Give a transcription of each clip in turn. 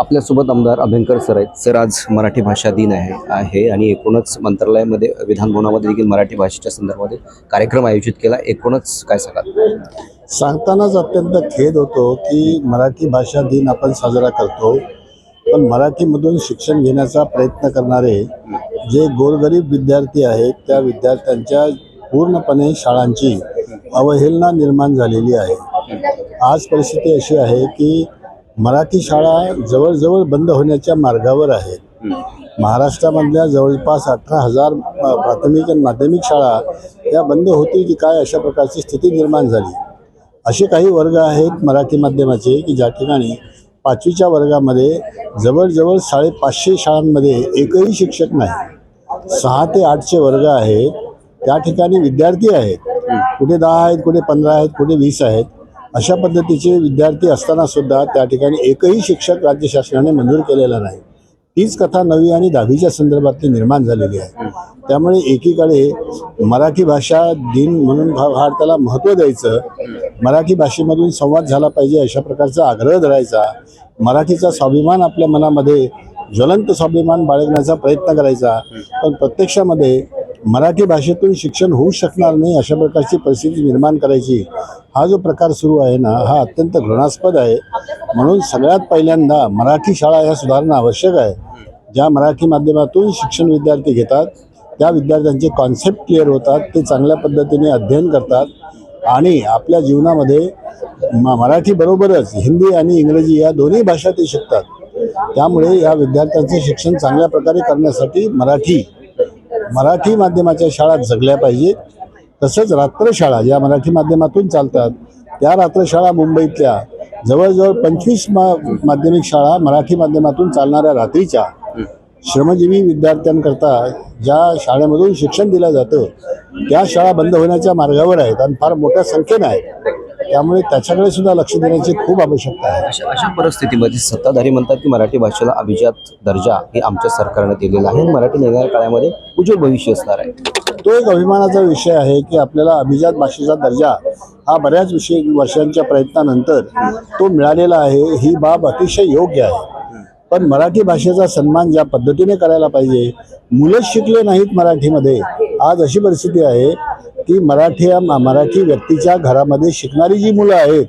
आपल्यासोबत आमदार अभ्यंकर सर आहेत. सर, आज मराठी भाषा दिन आहे आणि एकूणच मंत्रालयामध्ये विधान भवनामध्ये देखील मराठी भाषेच्या संदर्भात कार्यक्रम आयोजित केला. एकूणच काय सांगाल? सांगतानाच अत्यंत खेद होतो की मराठी भाषा दिन आपण साजरा करतो, पण मराठीमधून शिक्षण घेण्याचा प्रयत्न करणारे जे गोरगरीब विद्यार्थी आहेत त्या विद्यार्थ्यांच्या पूर्णपणे शाळांची अवहेलना निर्माण झालेली आहे. आज परिस्थिती अशी आहे की मराठी शाळा जवळजवळ बंद होण्याच्या मार्गावर आहेत. महाराष्ट्रामधल्या जवळपास 18,000 प्राथमिक आणि माध्यमिक शाळा या बंद होतील की काय अशा प्रकारची स्थिती निर्माण झाली. असे काही वर्ग आहेत मराठी माध्यमाचे की ज्या ठिकाणी 5वीच्या वर्गामध्ये जवळजवळ 550 शाळांमध्ये एकही शिक्षक नाही. 6 ते 8चे वर्ग आहेत, त्या ठिकाणी विद्यार्थी आहेत, कुठे 10 आहेत, कुठे 15 आहेत, कुठे 20 आहेत. अशा पद्धतीचे विद्यार्थी असताना सुद्धा त्या ठिकाणी एकही शिक्षक राज्य शासनाने मंजूर केलेला नाही. तीच कथा 9वी आणि 10वीच्या संदर्भातली निर्माण झालेली आहे. त्यामुळे एकीकडे मराठी भाषा दिन म्हणून फार त्याला महत्त्व द्यायचं, मराठी भाषेमधून संवाद झाला पाहिजे अशा प्रकारचा आग्रह धरायचा, मराठीचा स्वाभिमान आपल्या मनामध्ये ज्वलंत स्वाभिमान बाळगण्याचा प्रयत्न करायचा, पण प्रत्यक्षामध्ये मराठी भाषेतून शिक्षण होऊ शकणार नाही अशा प्रकारची परिस्थिती निर्माण करायची, हा जो प्रकार सुरू आहे ना, हा अत्यंत घृणास्पद आहे. म्हणून सगळ्यात पहिल्यांदा मराठी शाळा ह्या सुधारणं आवश्यक आहे. ज्या मराठी माध्यमातून शिक्षण विद्यार्थी घेतात त्या विद्यार्थ्यांचे कॉन्सेप्ट क्लिअर होतात, ते चांगल्या पद्धतीने अध्ययन करतात आणि आपल्या जीवनामध्ये मराठीबरोबरच हिंदी आणि इंग्रजी या दोन्ही भाषा ते शिकतात. त्यामुळे या विद्यार्थ्यांचे शिक्षण चांगल्या प्रकारे करण्यासाठी मराठी माध्यमाच्या शाळा जगल्या पाहिजेत. तसंच रात्रशाळा ज्या मराठी माध्यमातून चालतात त्या रात्रशाळा मुंबईतल्या जवळजवळ 25 माध्यमिक शाळा मराठी माध्यमातून चालणाऱ्या रात्रीच्या श्रमजीवी विद्यार्थ्यांकरता ज्या शाळेमधून शिक्षण दिलं जातं त्या शाळा बंद होण्याच्या मार्गावर आहेत आणि फार मोठ्या संख्येने आहेत. त्यामुळे त्याच्याकडे सुद्धा लक्ष देण्याची खूप आवश्यकता आहे. अशा परिस्थितीमध्ये सत्ताधारी म्हणतात की मराठी भाषेला अभिजात दर्जा हे आमच्या सरकारने दिलेला आहे, मराठी येणाऱ्या काळामध्ये उज्ज्वल भविष्य असणार आहे. तो एक अभिमानाचा विषय आहे की आपल्याला अभिजात भाषेचा दर्जा हा बऱ्याच वर्षांच्या प्रयत्नानंतर तो मिळालेला आहे. ही बाब अतिशय योग्य आहे. पण मराठी भाषेचा सन्मान ज्या पद्धतीने करायला पाहिजे, मुलंच शिकले नाहीत मराठीमध्ये. आज अशी परिस्थिती आहे की मराठी व्यक्तीच्या घरामध्ये शिकणारी जी मुलं आहेत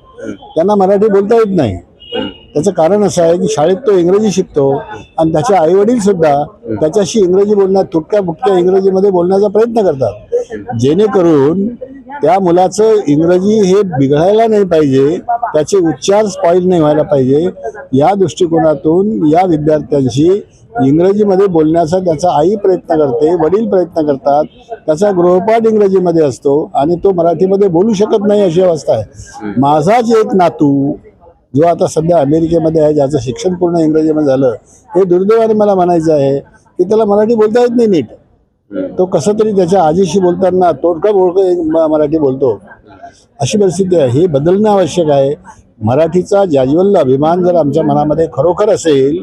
त्यांना मराठी बोलता येत नाही. त्याचं कारण असं आहे की शाळेत तो इंग्रजी शिकतो आणि त्याचे आईवडील सुद्धा त्याच्याशी इंग्रजी बोलण्यात तुटक्या फुटक्या इंग्रजीमध्ये बोलण्याचा प्रयत्न करतात, जेणेकरून त्या मुलाचं इंग्रजी हे बिघडायला नाही पाहिजे, त्याचे उच्चार स्पॉईल नाही व्हायला पाहिजे. या दृष्टिकोनातून या विद्यार्थ्यांशी इंग्रजीमध्ये बोलण्याचा त्याचा आई प्रयत्न करते, वडील प्रयत्न करतात, त्याचा गृहपाठ इंग्रजीमध्ये असतो आणि तो मराठीमध्ये बोलू शकत नाही अशी अवस्था आहे. माझाच एक नातू जो आता सध्या अमेरिकेमध्ये आहे, ज्याचं शिक्षण पूर्ण इंग्रजीमध्ये झालं, हे दुर्दैवाने मला म्हणायचं आहे की त्याला मराठी बोलता येत नाही नीट. तो कसं तरी त्याच्या आजीशी बोलताना तोडकं मराठी बोलतो. अशी परिस्थिती आहे. हे बदलणं आवश्यक आहे. मराठीचा जाज्वल्य अभिमान जर आमच्या मनामध्ये खरोखर असेल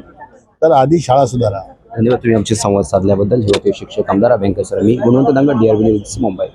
तर आधी शाळा सुधारा. धन्यवाद तुम्ही आमचे संवाद साधल्याबद्दल. हे होते शिक्षक आमदार अभ्यंकर सर. मी गुणवंत दांगड, DRV न्यूज, मुंबई.